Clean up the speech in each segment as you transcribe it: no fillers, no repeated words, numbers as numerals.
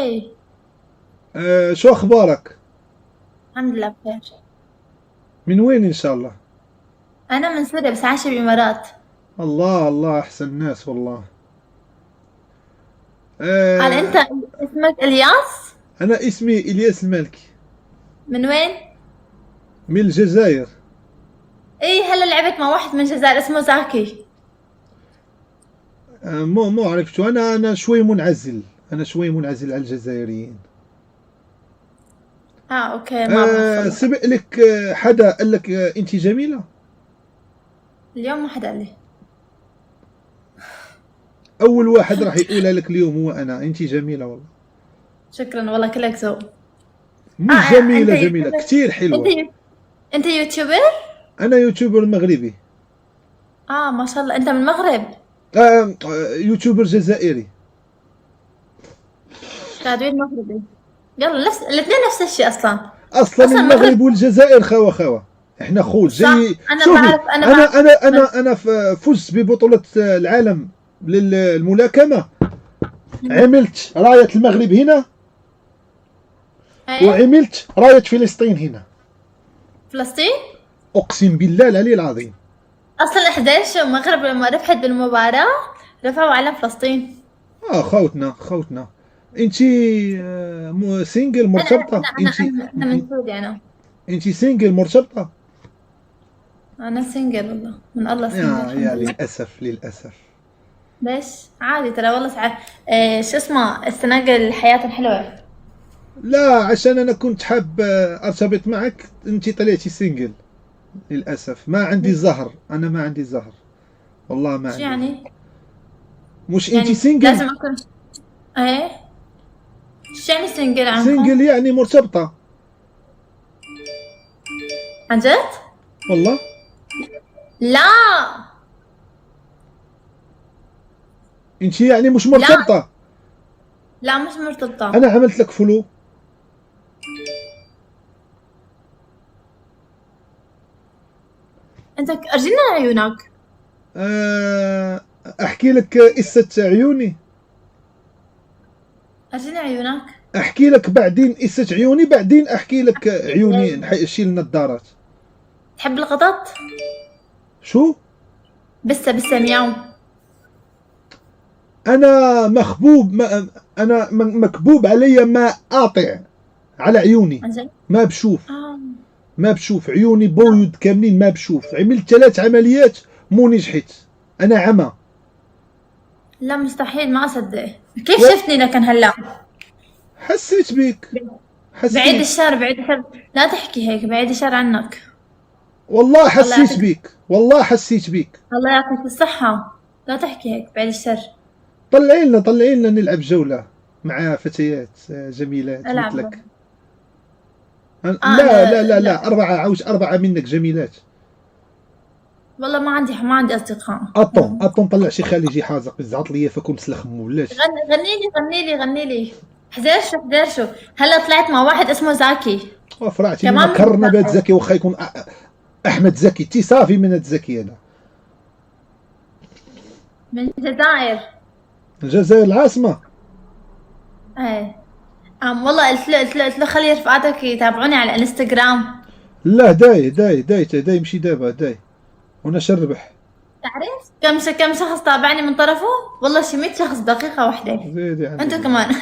ايه. شو اخبارك؟ الحمد لله بخير. من وين ان شاء الله؟ انا من سوريا بس عايشه بالامارات. الله الله، احسن ناس والله. قال انت آه اسمك الياس؟ انا اسمي الياس المالكي. من وين؟ من الجزائر. ايه، هلا لعبت مع واحد من الجزائر اسمه زاكي. مو عرفت، انا شوي منعزل. انا شوي منعزل على الجزائريين. اه اوكي، ما بعرف والله. سبق لك حدا قال لك انت جميلة؟ اليوم ما حدا قال لي. اول واحد راح يقولها لك اليوم هو انا، انت جميلة والله. شكرا والله، كلك ذوق. مش انت جميلة، جميلة يوتيوبر؟ كتير انت حلوة. يو... انت يوتيوبر؟ انا يوتيوبر مغربي. اه ما شاء الله، انت من المغرب. يوتيوبر جزائري. كادوين مغربي. يلا نفس الاثنين نفس الشيء اصلا. اصلا اصلا المغرب. المغرب والجزائر خوا خوا. احنا خوت صح، جاي. انا شوفي، بعرف انا انا بعرف. انا من... انا انا فزت ببطولة العالم للملاكمة. عملت راية المغرب هنا، ايه. وعملت راية فلسطين هنا. فلسطين. اقسم بالله العلي العظيم. اصلا 11 المغرب لما ربحت بالمباراة رفعوا علم فلسطين. خوتنا. انتي سنجل انا مرتبطة انا انا انتي؟ انا, أنا من سوريا انا. انتي سنجل مرتبطة؟ انا سنجل والله، من الله سنجل الحمد يا لله. للاسف للاسف. ليش عادي ترى والله ساعات. شو اسمه استناقل حياتهم حلوة. لا، عشان انا كنت حاب ارتبط معك، انتي طلعتي سنجل. للأسف ما عندي زهر، أنا ما عندي زهر. والله ما شو عندي زهر. يعني؟ مش أنتي يعني سنجل؟ لازم اكون. ايه. شو يعني سنجل سنجل عنكم؟ يعني مرتبطة. عن جد؟ والله. لا. أنتي يعني مش لا. مرتبطة. لا مش أنا مرتبطة. عملت لك فلو. انت ارجينا عيونك. أحكي لك قصة عيوني. ارجينا عيونك. أحكي لك بعدين قصة عيوني، بعدين أحكي لك عيوني نشيل النظارات. تحب القطط؟ شو؟ بسه مياو. أنا مخبوب، ما أنا مكبوب علي ما قاطع على عيوني. عن جد؟ ما بشوف. اه. ما بشوف عيوني لا. بويض كاملين، ما بشوف. عملت 3 عمليات مو نجحت. انا عمى. لا مستحيل، ما اصدق. كيف شفتني لكن هلا؟ حسيت بيك. بعيد حسيت. الشر، بعيد الشر. لا تحكي هيك، بعيد الشر عنك. والله الله حسيت يعطيك. بيك، والله حسيت بيك. الله يعطيك الصحة. لا تحكي هيك، بعيد الشر. طلعي لنا نلعب جولة مع فتيات جميلات العب. مثلك. لا لا انا لا لا، لا. 4 منك جميلات. والله ما عندي اصدقاء. أطن طلع شي خليجي حازق الزعط لي فكون سلخ ولاش. غني لي. حذر شو هلا طلعت مع واحد اسمه زاكي. فرعتي لنا كمان من كرنبات الجزائر. زكي، وخا يكون احمد زكي تي صافي من الزكي هذا. من الجزائر. الجزائر العاصمة. ايه. والله قلت له خلي رفقاتك يتابعوني على الانستغرام. لا، داي مشي دابا داي. وانا شربح. تعرف كم شخص تابعني من طرفه؟ والله شي 100 شخص دقيقة واحدة. زيدي عندك انتوا زيدي. كمان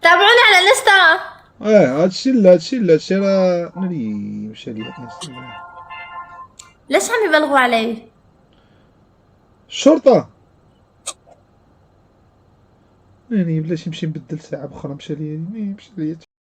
تابعوني على الانستا. هادشي راه ناري مشى لي الانستغرام. ليش عم يبلغوا علي؟ الشرطة. يعني بلاش نمشي نبدل ساعة بأخرى، مشى لي